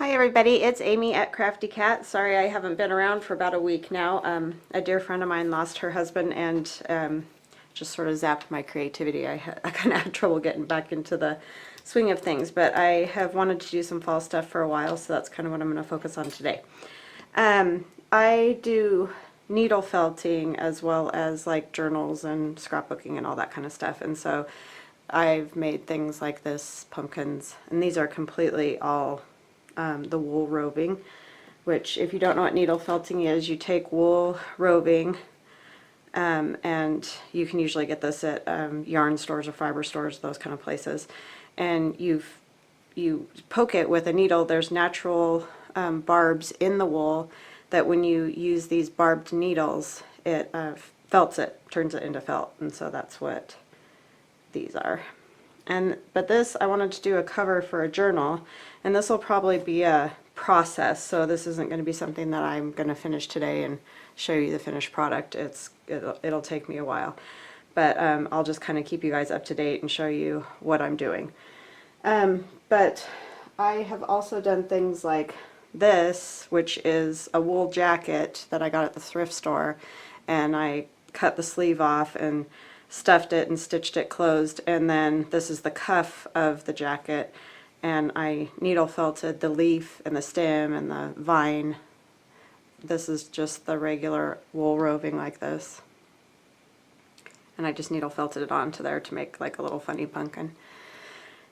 Hi everybody, it's Amy at Crafty Cat. Sorry I haven't been around for about a week now. A dear friend of mine lost her husband and just sort of zapped my creativity. I kind of had trouble getting back into the swing of things, but I have wanted to do some fall stuff for a while, so that's kind of what I'm going to focus on today. I do needle felting as well as like journals and scrapbooking and all that kind of stuff, and so I've made things like this, pumpkins, and these are completely all the wool roving, which if you don't know what needle felting is, you take wool roving, and you can usually get this at yarn stores or fiber stores, those kind of places, and you poke it with a needle. There's natural barbs in the wool that when you use these barbed needles, it felts it, turns it into felt, and so that's what these are. But this, I wanted to do a cover for a journal, and this will probably be a process, so this isn't going to be something that I'm going to finish today and show you the finished product. It'll take me a while, but I'll just kind of keep you guys up to date and show you what I'm doing. But I have also done things like this, which is a wool jacket that I got at the thrift store, and I cut the sleeve off and stuffed it and stitched it closed, and then this is the cuff of the jacket, and I needle felted the leaf and the stem and the vine. This is just the regular wool roving like this, and I just needle felted it onto there to make like a little funny pumpkin.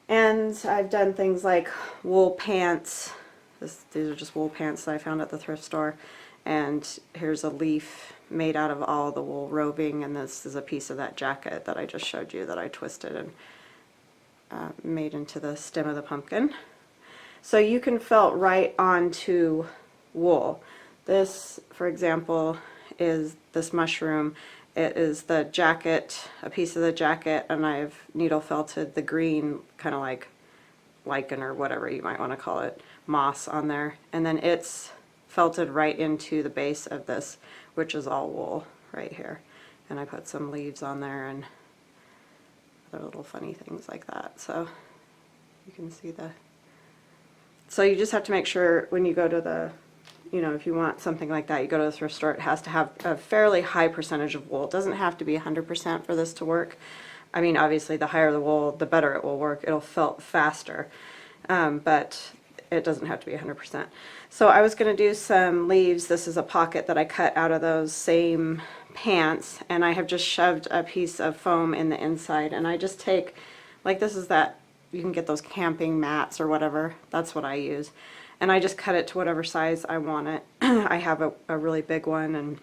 And I've done things like wool pants. These are just wool pants that I found at the thrift store, and here's a leaf made out of all the wool roving, and this is a piece of that jacket that I just showed you that I twisted and made into the stem of the pumpkin. So you can felt right onto wool. This, for example, is this mushroom. It is the jacket, a piece of the jacket, and I've needle felted the green, kind of like lichen or whatever you might want to call it, moss on there, and then it's felted right into the base of this, which is all wool right here, and I put some leaves on there and other little funny things like that, so you can see so you just have to make sure when you go to the, if you want something like that, you go to the thrift store, it has to have a fairly high percentage of wool. It doesn't have to be 100% for this to work. I mean, obviously the higher the wool, the better it will work. It'll felt faster, but it doesn't have to be 100%. So I was going to do some leaves. This is a pocket that I cut out of those same pants, and I have just shoved a piece of foam in the inside, and I just take, like, this is that, you can get those camping mats or whatever, that's what I use, and I just cut it to whatever size I want it. I have a really big one and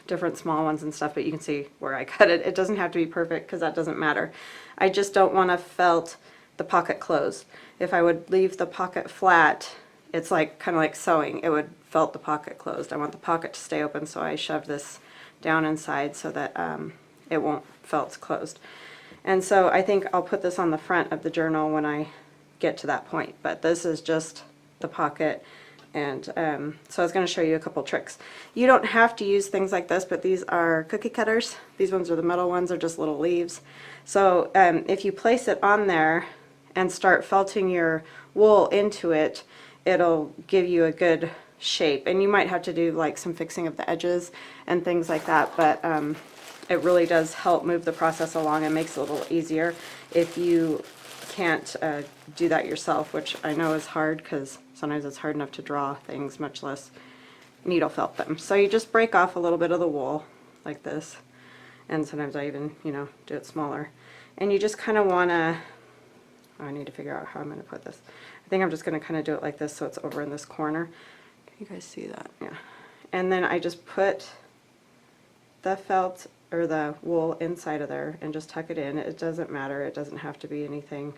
different small ones and stuff, but you can see where I cut it. It doesn't have to be perfect because that doesn't matter. I just don't want to felt the pocket closed. If I would leave the pocket flat, it's like kind of like sewing. It would felt the pocket closed. I want the pocket to stay open, so I shove this down inside so that it won't felt closed. And so I think I'll put this on the front of the journal when I get to that point, but this is just the pocket. And so I was going to show you a couple tricks. You don't have to use things like this, but these are cookie cutters. These ones are the metal ones, are just little leaves. So if you place it on there and start felting your wool into it, it'll give you a good shape. And you might have to do like some fixing of the edges and things like that, but it really does help move the process along and makes it a little easier if you can't do that yourself, which I know is hard because sometimes it's hard enough to draw things, much less needle felt them. So you just break off a little bit of the wool like this, and sometimes I even, do it smaller. And you just kind of want to, I need to figure out how I'm going to put this. I think I'm just going to kind of do it like this so it's over in this corner. Can you guys see that? Yeah. And then I just put the felt or the wool inside of there and just tuck it in. It doesn't matter. It doesn't have to be anything,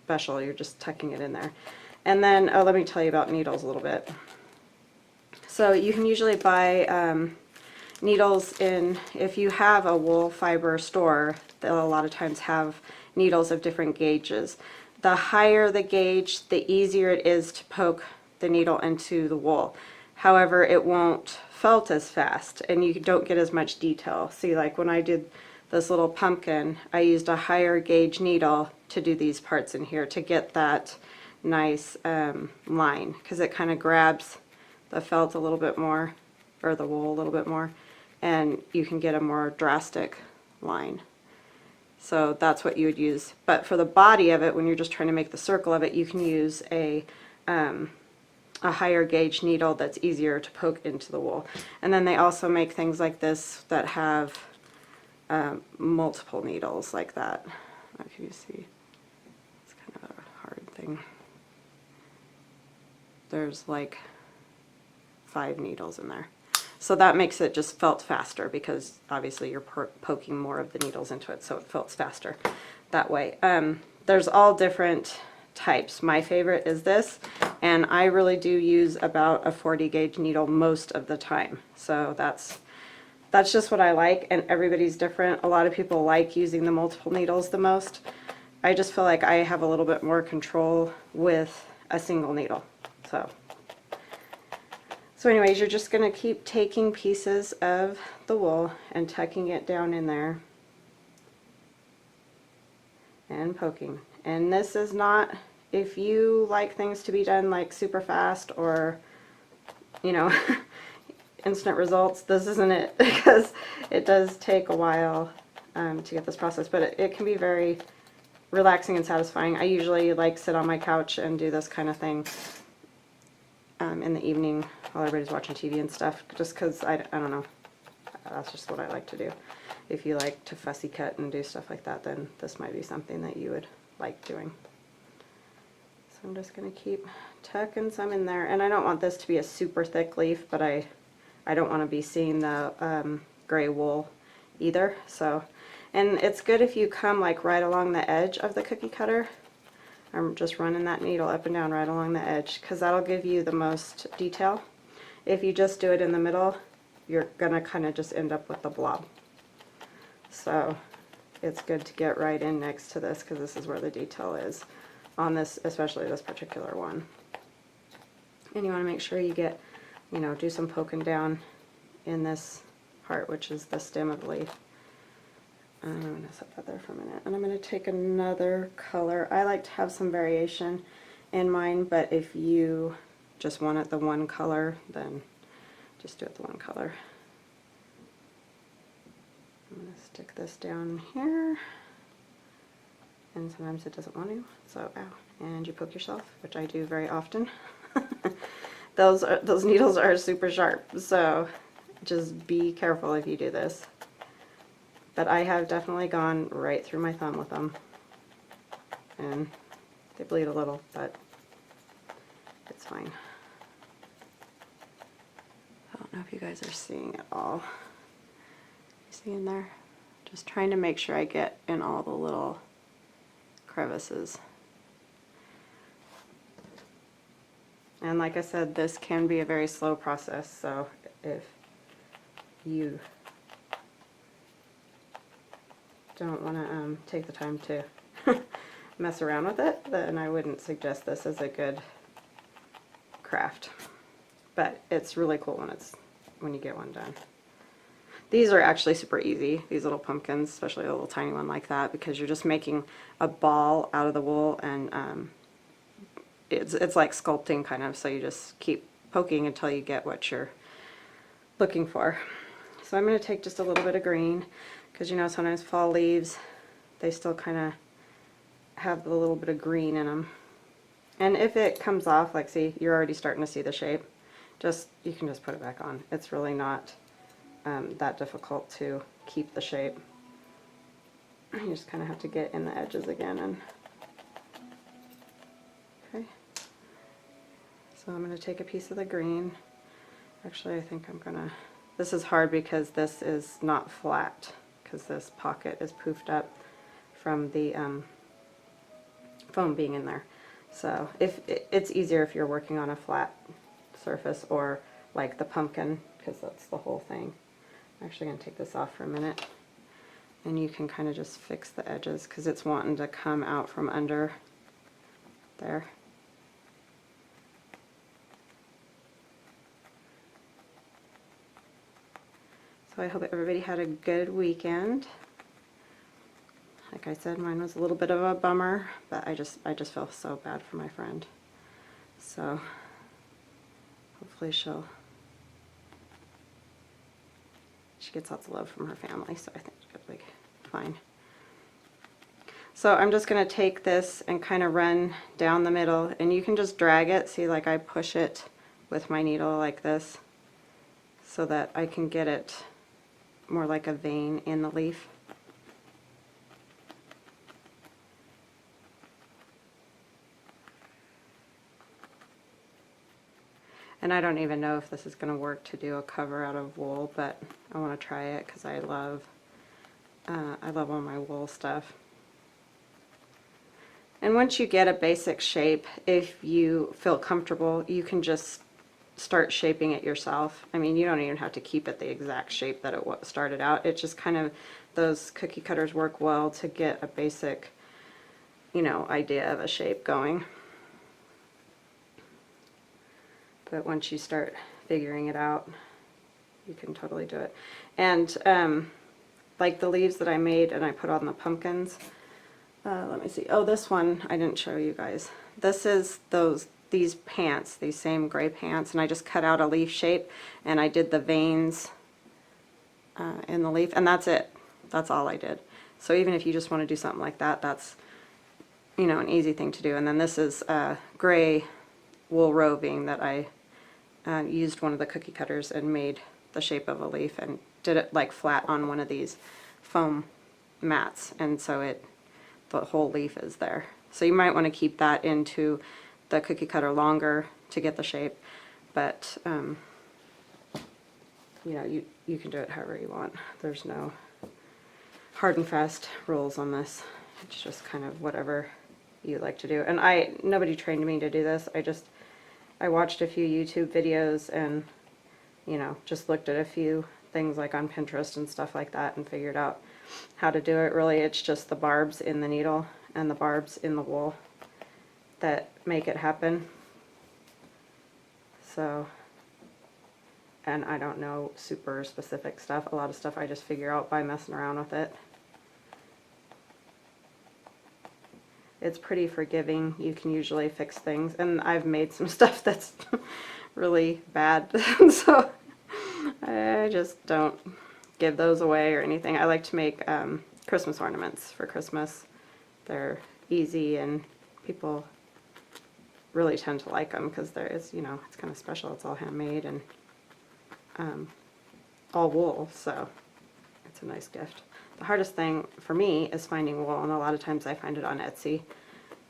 special. You're just tucking it in there. And then, let me tell you about needles a little bit. So you can usually buy needles if you have a wool fiber store, they'll a lot of times have needles of different gauges. The higher the gauge, the easier it is to poke the needle into the wool. However, it won't felt as fast, and you don't get as much detail. See, like when I did this little pumpkin, I used a higher gauge needle to do these parts in here to get that nice line, because it kind of grabs the felt a little bit more, or the wool a little bit more, and you can get a more drastic line. So that's what you would use. But for the body of it, when you're just trying to make the circle of it, you can use a higher gauge needle that's easier to poke into the wool. And then they also make things like this that have multiple needles like that. I don't know if you see, it's kind of a hard thing. There's like 5 needles in there. So that makes it just felt faster, because obviously you're poking more of the needles into it, so it felts faster that way. There's all different types. My favorite is this, and I really do use about a 40 gauge needle most of the time. So that's just what I like, and everybody's different. A lot of people like using the multiple needles the most. I just feel like I have a little bit more control with a single needle. So anyways, you're just going to keep taking pieces of the wool and tucking it down in there and poking. And this is not, if you like things to be done like super fast or, you know, instant results, this isn't it, because it does take a while to get this process, but it can be very relaxing and satisfying. I usually like sit on my couch and do this kind of thing in the evening while everybody's watching TV and stuff, just because I don't know, that's just what I like to do. If you like to fussy cut and do stuff like that, then this might be something that you would like doing. So I'm just going to keep tucking some in there, and I don't want this to be a super thick leaf, but I don't want to be seeing the gray wool either. So, and it's good if you come like right along the edge of the cookie cutter. I'm just running that needle up and down right along the edge, because that'll give you the most detail. If you just do it in the middle, you're gonna kind of just end up with the blob. So it's good to get right in next to this, because this is where the detail is on this, especially this particular one. And you want to make sure you get, you know, do some poking down in this part, which is the stem of the leaf. I'm going to set that there for a minute, and I'm going to take another color. I like to have some variation in mine, but if you just want it the one color, then just do it the one color. I'm going to stick this down here, and sometimes it doesn't want to, so ow, and you poke yourself, which I do very often. Those needles are super sharp, so just be careful if you do this. But I have definitely gone right through my thumb with them, and they bleed a little, but it's fine. I don't know if you guys are seeing it all. You see in there? Just trying to make sure I get in all the little crevices. And like I said, this can be a very slow process, so if you don't want to take the time to mess around with it, then I wouldn't suggest this as a good craft. But it's really cool when you get one done. These are actually super easy, these little pumpkins, especially a little tiny one like that, because you're just making a ball out of the wool, and it's like sculpting kind of, so you just keep poking until you get what you're looking for. So I'm going to take just a little bit of green, because you know sometimes fall leaves, they still kind of have a little bit of green in them. And if it comes off, like see, you're already starting to see the shape, you can just put it back on. It's really not that difficult to keep the shape. You just kind of have to get in the edges again. And okay, so I'm going to take a piece of the green. Actually, I think I'm going to, this is hard because this is not flat, because this pocket is poofed up from the foam being in there. So it's easier if you're working on a flat surface, or like the pumpkin, because that's the whole thing. I'm actually going to take this off for a minute, and you can kind of just fix the edges, because it's wanting to come out from under there. So I hope everybody had a good weekend. like I said, mine was a little bit of a bummer, but I just feel so bad for my friend. So hopefully she gets lots of love from her family, so I think it'll be fine. So I'm just going to take this and kind of run down the middle, and you can just drag it. See, like I push it with my needle like this so that I can get it more like a vein in the leaf. And I don't even know if this is going to work to do a cover out of wool, but I want to try it because I love all my wool stuff. And once you get a basic shape, if you feel comfortable, you can just start shaping it yourself. I mean, you don't even have to keep it the exact shape that it started out. It's just kind of, those cookie cutters work well to get a basic, you know, idea of a shape going. But once you start figuring it out, you can totally do it. And like the leaves that I made and I put on the pumpkins, let me see. Oh, this one I didn't show you guys. This is these pants, these same gray pants, and I just cut out a leaf shape and I did the veins in the leaf, and that's it. That's all I did. So even if you just want to do something like that, that's, you know, an easy thing to do. And then this is gray wool roving that I used one of the cookie cutters and made the shape of a leaf and did it like flat on one of these foam mats, and so the whole leaf is there. So you might want to keep that into the cookie cutter longer to get the shape, but you know, you can do it however you want. There's no hard and fast rules on this. It's just kind of whatever you like to do. And nobody trained me to do this. I watched a few YouTube videos and, you know, just looked at a few things like on Pinterest and stuff like that and figured out how to do it. Really, it's just the barbs in the needle and the barbs in the wool that make it happen. So, and I don't know super specific stuff. A lot of stuff I just figure out by messing around with it. It's pretty forgiving. You can usually fix things, and I've made some stuff that's really bad, so I just don't give those away or anything. I like to make Christmas ornaments for Christmas. They're easy and people really tend to like them because there is, you know, it's kind of special. It's all handmade and all wool, so it's a nice gift. The hardest thing for me is finding wool, and a lot of times I find it on Etsy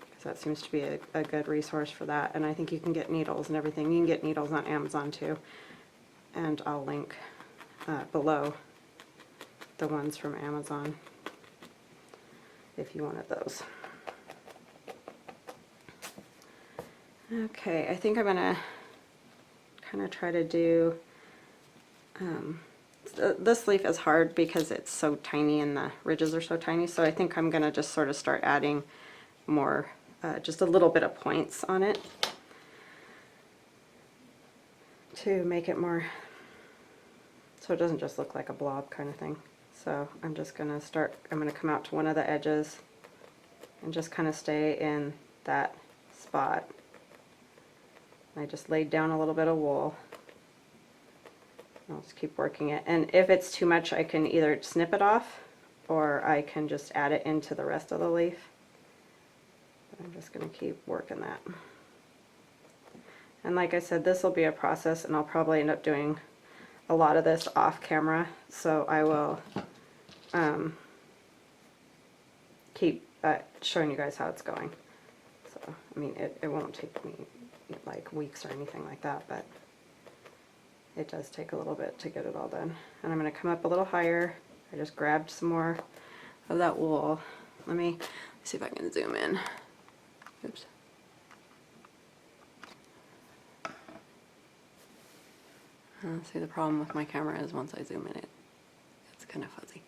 because that seems to be a good resource for that. And I think you can get needles and everything. You can get needles on Amazon too, and I'll link below the ones from Amazon if you wanted those. Okay, I think I'm gonna kind of try to do this leaf is hard because it's so tiny and the ridges are so tiny, so I think I'm gonna just sort of start adding more, just a little bit of points on it to make it more, so it doesn't just look like a blob kind of thing. So I'm just gonna come out to one of the edges and just kind of stay in that spot. I just laid down a little bit of wool. I'll just keep working it, and if it's too much I can either snip it off or I can just add it into the rest of the leaf. But I'm just going to keep working that. And like I said, this will be a process, and I'll probably end up doing a lot of this off camera, so I will keep showing you guys how it's going. So I mean, it won't take me like weeks or anything like that, but it does take a little bit to get it all done. And I'm going to come up a little higher. I just grabbed some more of that wool. Let me see if I can zoom in. Oops. See, the problem with my camera is once I zoom in, it's kind of fuzzy.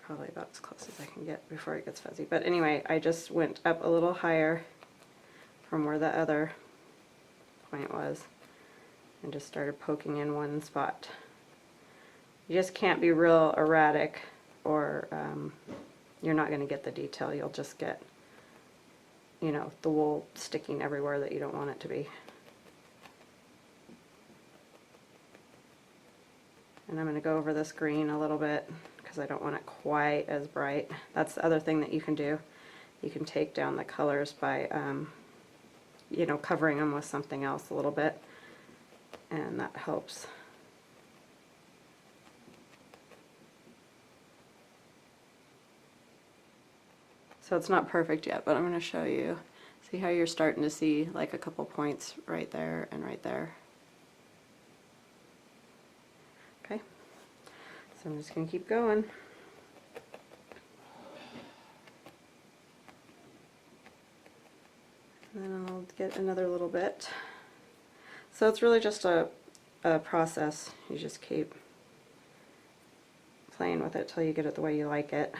Probably about as close as I can get before it gets fuzzy. But anyway, I just went up a little higher from where the other point was. and just started poking in one spot. You just can't be real erratic, or you're not going to get the detail. You'll just get, you know, the wool sticking everywhere that you don't want it to be. And I'm going to go over this green a little bit because I don't want it quite as bright. That's the other thing that you can do. You can take down the colors by, you know, covering them with something else a little bit, and that helps. So it's not perfect yet, but I'm going to show you. See how you're starting to see like a couple points right there and right there. Okay, so I'm just going to keep going. And then I'll get another little bit. So it's really just a process. You just keep playing with it till you get it the way you like it.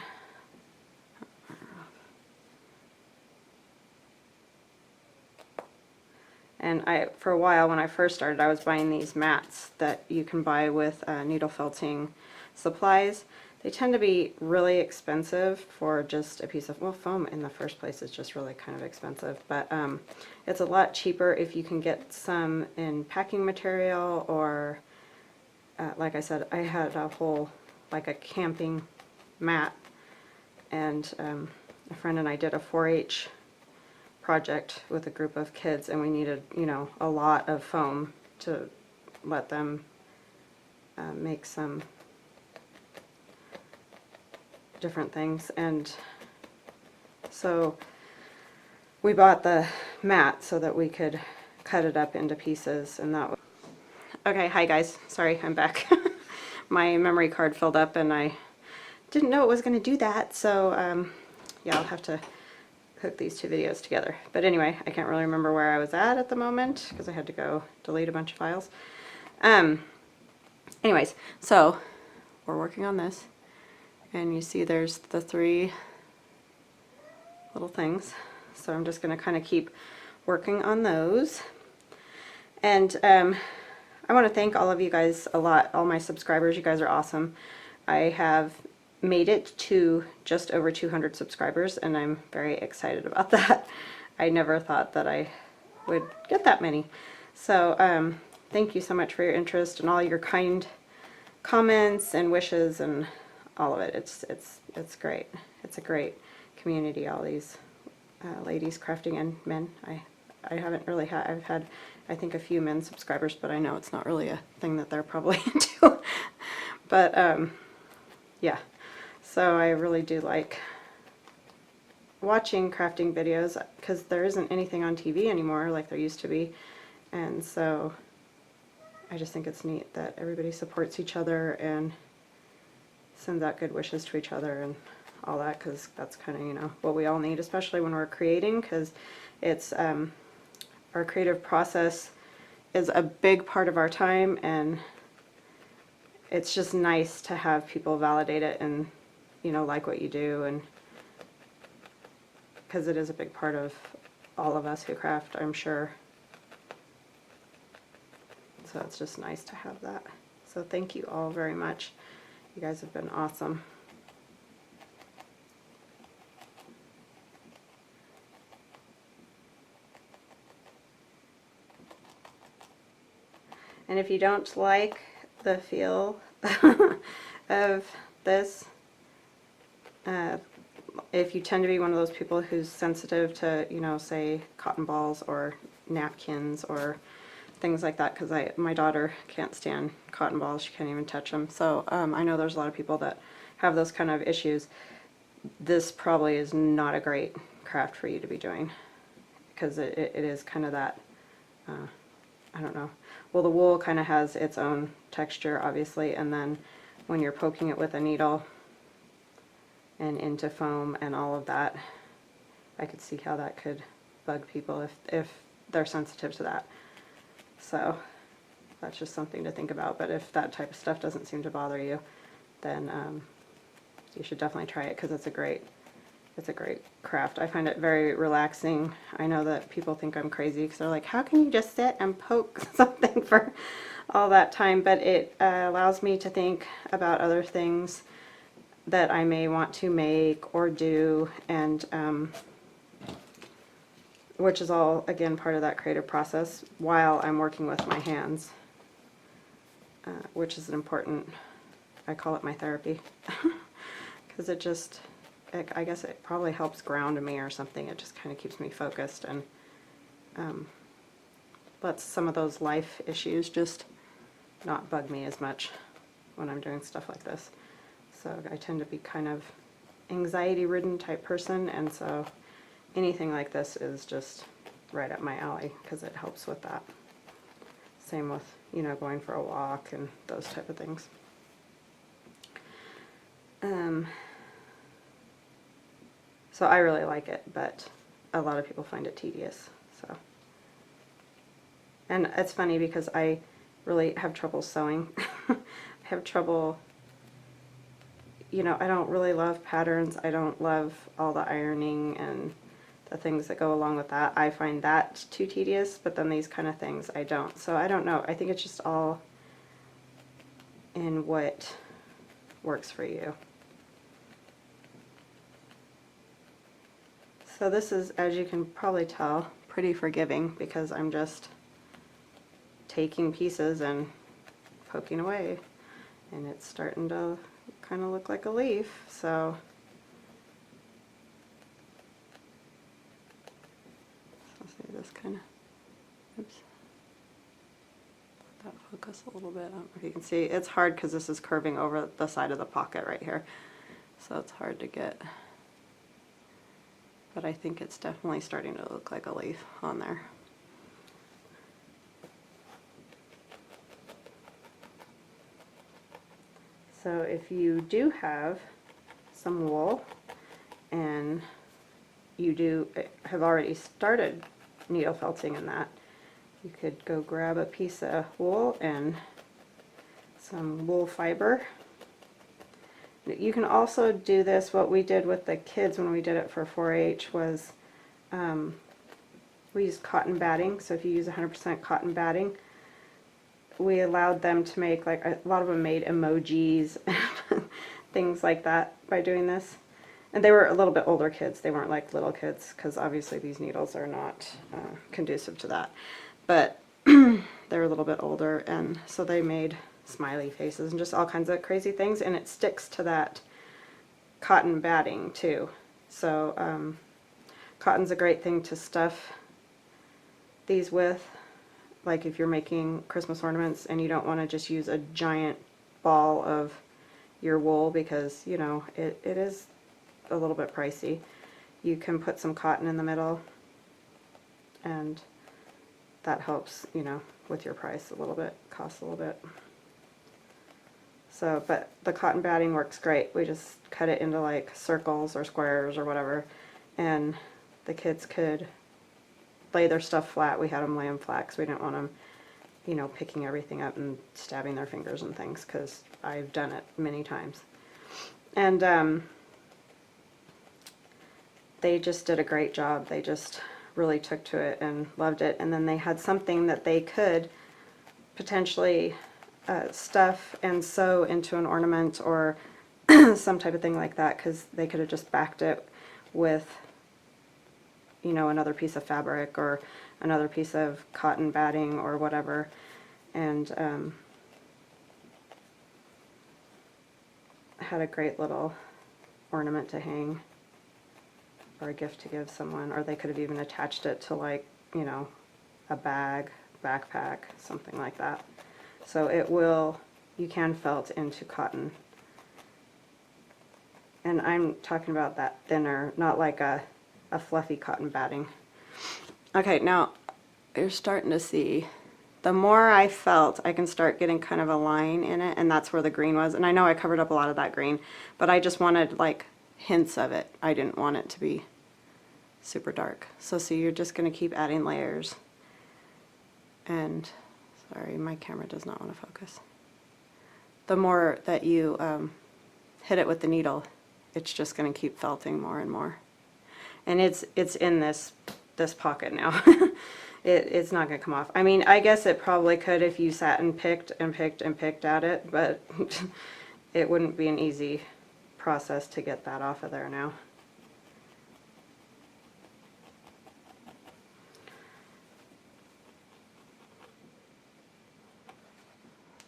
And for a while when I first started, I was buying these mats that you can buy with needle felting supplies. They tend to be really expensive for just a piece of, well, foam in the first place is just really kind of expensive, but it's a lot cheaper if you can get some in packing material, or like I said, I had a whole, like a camping mat, and a friend and I did a 4-H project with a group of kids, and we needed, you know, a lot of foam to let them make some different things. And so we bought the mat so that we could cut it up into pieces, and that was okay. Hi guys, sorry, I'm back. My memory card filled up and I didn't know it was going to do that, so yeah, I'll have to hook these two videos together. But anyway, I can't really remember where I was at the moment because I had to go delete a bunch of files. Anyways, so we're working on this, and you see there's the 3 little things. So I'm just going to kind of keep working on those. And I want to thank all of you guys a lot, all my subscribers. You guys are awesome. I have made it to just over 200 subscribers, and I'm very excited about that. I never thought that I would get that many. So thank you so much for your interest and all your kind comments and wishes and all of it. It's great. It's a great community, all these ladies crafting, and men. I haven't really had, I've had I think a few men subscribers, but I know it's not really a thing that they're probably into. But yeah. So I really do like watching crafting videos because there isn't anything on TV anymore like there used to be, and so I just think it's neat that everybody supports each other and sends out good wishes to each other and all that, because that's kind of, you know, what we all need, especially when we're creating, because it's our creative process is a big part of our time, and it's just nice to have people validate it and, you know, like what you do, and because it is a big part of all of us who craft, I'm sure. So it's just nice to have that. So thank you all very much. You guys have been awesome. And if you don't like the feel of this, if you tend to be one of those people who's sensitive to, you know, say cotton balls or napkins or things like that, because my daughter can't stand cotton balls, she can't even touch them. So I know there's a lot of people that have those kind of issues. This probably is not a great craft for you to be doing, because it is kind of that, I don't know. Well, the wool kind of has its own texture, obviously, and then when you're poking it with a needle and into foam and all of that, I could see how that could bug people if they're sensitive to that. So that's just something to think about. But if that type of stuff doesn't seem to bother you, then you should definitely try it, because it's it's a great craft. I find it very relaxing. I know that people think I'm crazy because they're like, how can you just sit and poke something for all that time? But it allows me to think about other things that I may want to make or do, and which is all, again, part of that creative process while I'm working with my hands, which is an important, I call it my therapy, because it just, I guess it probably helps ground me or something. It just kind of keeps me focused and lets some of those life issues just not bug me as much when I'm doing stuff like this. So I tend to be kind of anxiety-ridden type person, and so anything like this is just right up my alley because it helps with that. Same with, you know, going for a walk and those type of things. So I really like it, but a lot of people find it tedious. So, and it's funny because I really have trouble sewing. I have trouble, you know, I don't really love patterns. I don't love all the ironing and the things that go along with that. I find that too tedious, but then these kind of things I don't. So I don't know. I think it's just all in what works for you. So this is, as you can probably tell, pretty forgiving because I'm just taking pieces and poking away, and it's starting to kind of look like a leaf. So let's see, this kind of, oops, let that focus a little bit. I don't know if you can see, it's hard because this is curving over the side of the pocket right here, so it's hard to get, but I think it's definitely starting to look like a leaf on there. So if you do have some wool and you have already started needle felting in that, you could go grab a piece of wool and some wool fiber. You can also do this, what we did with the kids when we did it for 4-H was we used cotton batting. So if you use 100% cotton batting, we allowed them to make, like, a lot of them made emojis and things like that by doing this. And they were a little bit older kids. They weren't like little kids because obviously these needles are not conducive to that. But they're a little bit older, and so they made smiley faces and just all kinds of crazy things, and it sticks to that cotton batting too. So cotton's a great thing to stuff these with. Like if you're making Christmas ornaments and you don't want to just use a giant ball of your wool because, you know, it is a little bit pricey, you can put some cotton in the middle, and that helps, you know, with your price a little bit, costs a little bit. So, but the cotton batting works great. We just cut it into like circles or squares or whatever, and the kids could lay their stuff flat. We had them lay them flat because we didn't want them, you know, picking everything up and stabbing their fingers and things, because I've done it many times. And they just did a great job. They just really took to it and loved it. And then they had something that they could potentially stuff and sew into an ornament or some type of thing like that, because they could have just backed it with, you know, another piece of fabric or another piece of cotton batting or whatever, and had a great little ornament to hang or a gift to give someone, or they could have even attached it to, like, you know, a bag, backpack, something like that. So it will, you can felt into cotton. And I'm talking about that thinner, not like a fluffy cotton batting. Okay, now you're starting to see, the more I felt, I can start getting kind of a line in it, and that's where the green was. And I know I covered up a lot of that green, but I just wanted like hints of it. I didn't want it to be super dark. So see, you're just going to keep adding layers. And sorry, my camera does not want to focus. The more that you hit it with the needle, it's just going to keep felting more and more. and it's in this pocket now. It's not going to come off. I mean, I guess it probably could if you sat and picked and picked and picked at it, but it wouldn't be an easy process to get that off of there now.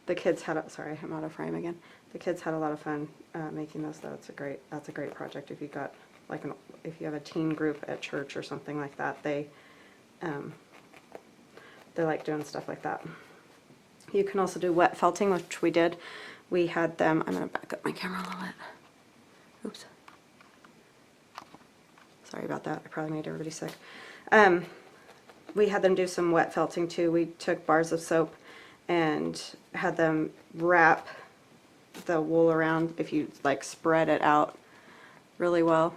The kids had sorry, I'm out of frame again. The kids had a lot of fun making this, though. That's a great project if you got like if you have a teen group at church or something like that. They like doing stuff like that. You can also do wet felting, which we did. We had them. I'm gonna back up my camera a little bit. Oops. Sorry about that. I probably made everybody sick. We had them do some wet felting too. We took bars of soap and had them wrap the wool around. If you like spread it out really well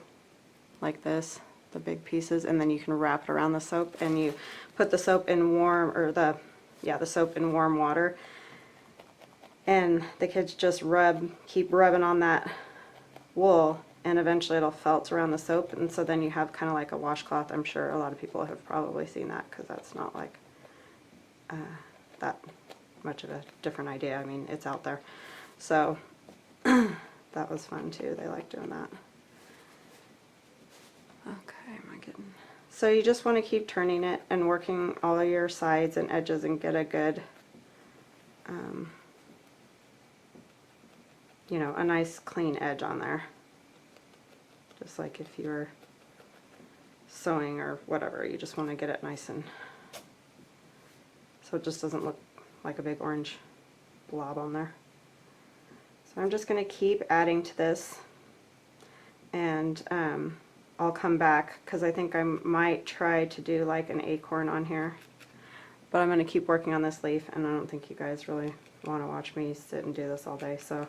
like this, the big pieces, and then you can wrap it around the soap, and you put the soap in warm, or the soap in warm water, and the kids just keep rubbing on that wool, and eventually it'll felt around the soap, and so then you have kind of like a washcloth. I'm sure a lot of people have probably seen that, because that's not like that much of a different idea. I mean, it's out there. So that was fun too. They like doing that. Okay, am I getting... So you just want to keep turning it and working all of your sides and edges and get a good, you know, a nice clean edge on there. Just like if you were sewing or whatever, you just want to get it nice and so it just doesn't look like a big orange blob on there. So I'm just going to keep adding to this, and I'll come back because I think I might try to do like an acorn on here, but I'm going to keep working on this leaf, and I don't think you guys really want to watch me sit and do this all day, so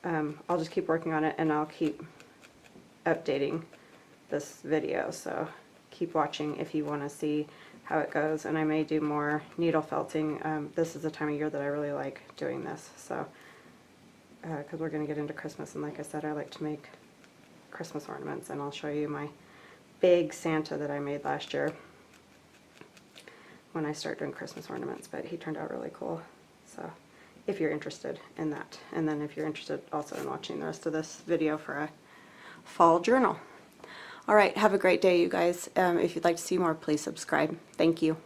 I'll just keep working on it, and I'll keep updating this video, so keep watching if you want to see how it goes. And I may do more needle felting. This is the time of year that I really like doing this, so because we're going to get into Christmas, and like I said, I like to make Christmas ornaments, and I'll show you my big Santa that I made last year when I start doing Christmas ornaments, but he turned out really cool. So if you're interested in that, and then if you're interested also in watching the rest of this video for a fall journal. All right, have a great day, you guys. If you'd like to see more, please subscribe. Thank you.